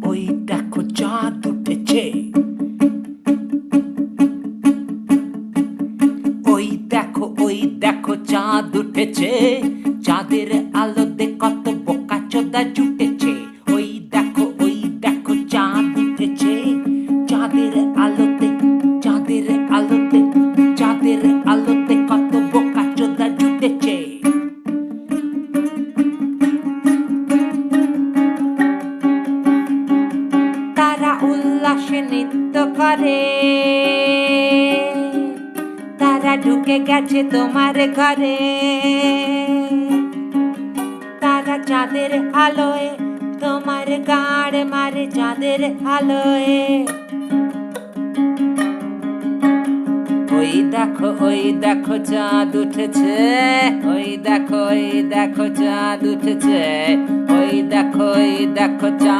ওই দেখো চাঁদ উঠেছে। ওই দেখো চাঁদ উঠেছে। চাঁদের আলোতে কত বোকাচোদা জুটেছে। ওই দেখো চাঁদ উঠেছে। চাঁদের আলোতে কত বোকাচোদা জুটেছে। তারা উল্লাসে নৃত্য করে। তারা ঢুকে গেছে তোমার ঘরে। তারা চাঁদের আলোয় তোমার গাড় মারে চাঁদের আলোয়। ওই দেখো চাঁদ উঠেছে। ওই দেখো চাঁদ উঠেছে। ওই দেখো চাঁদ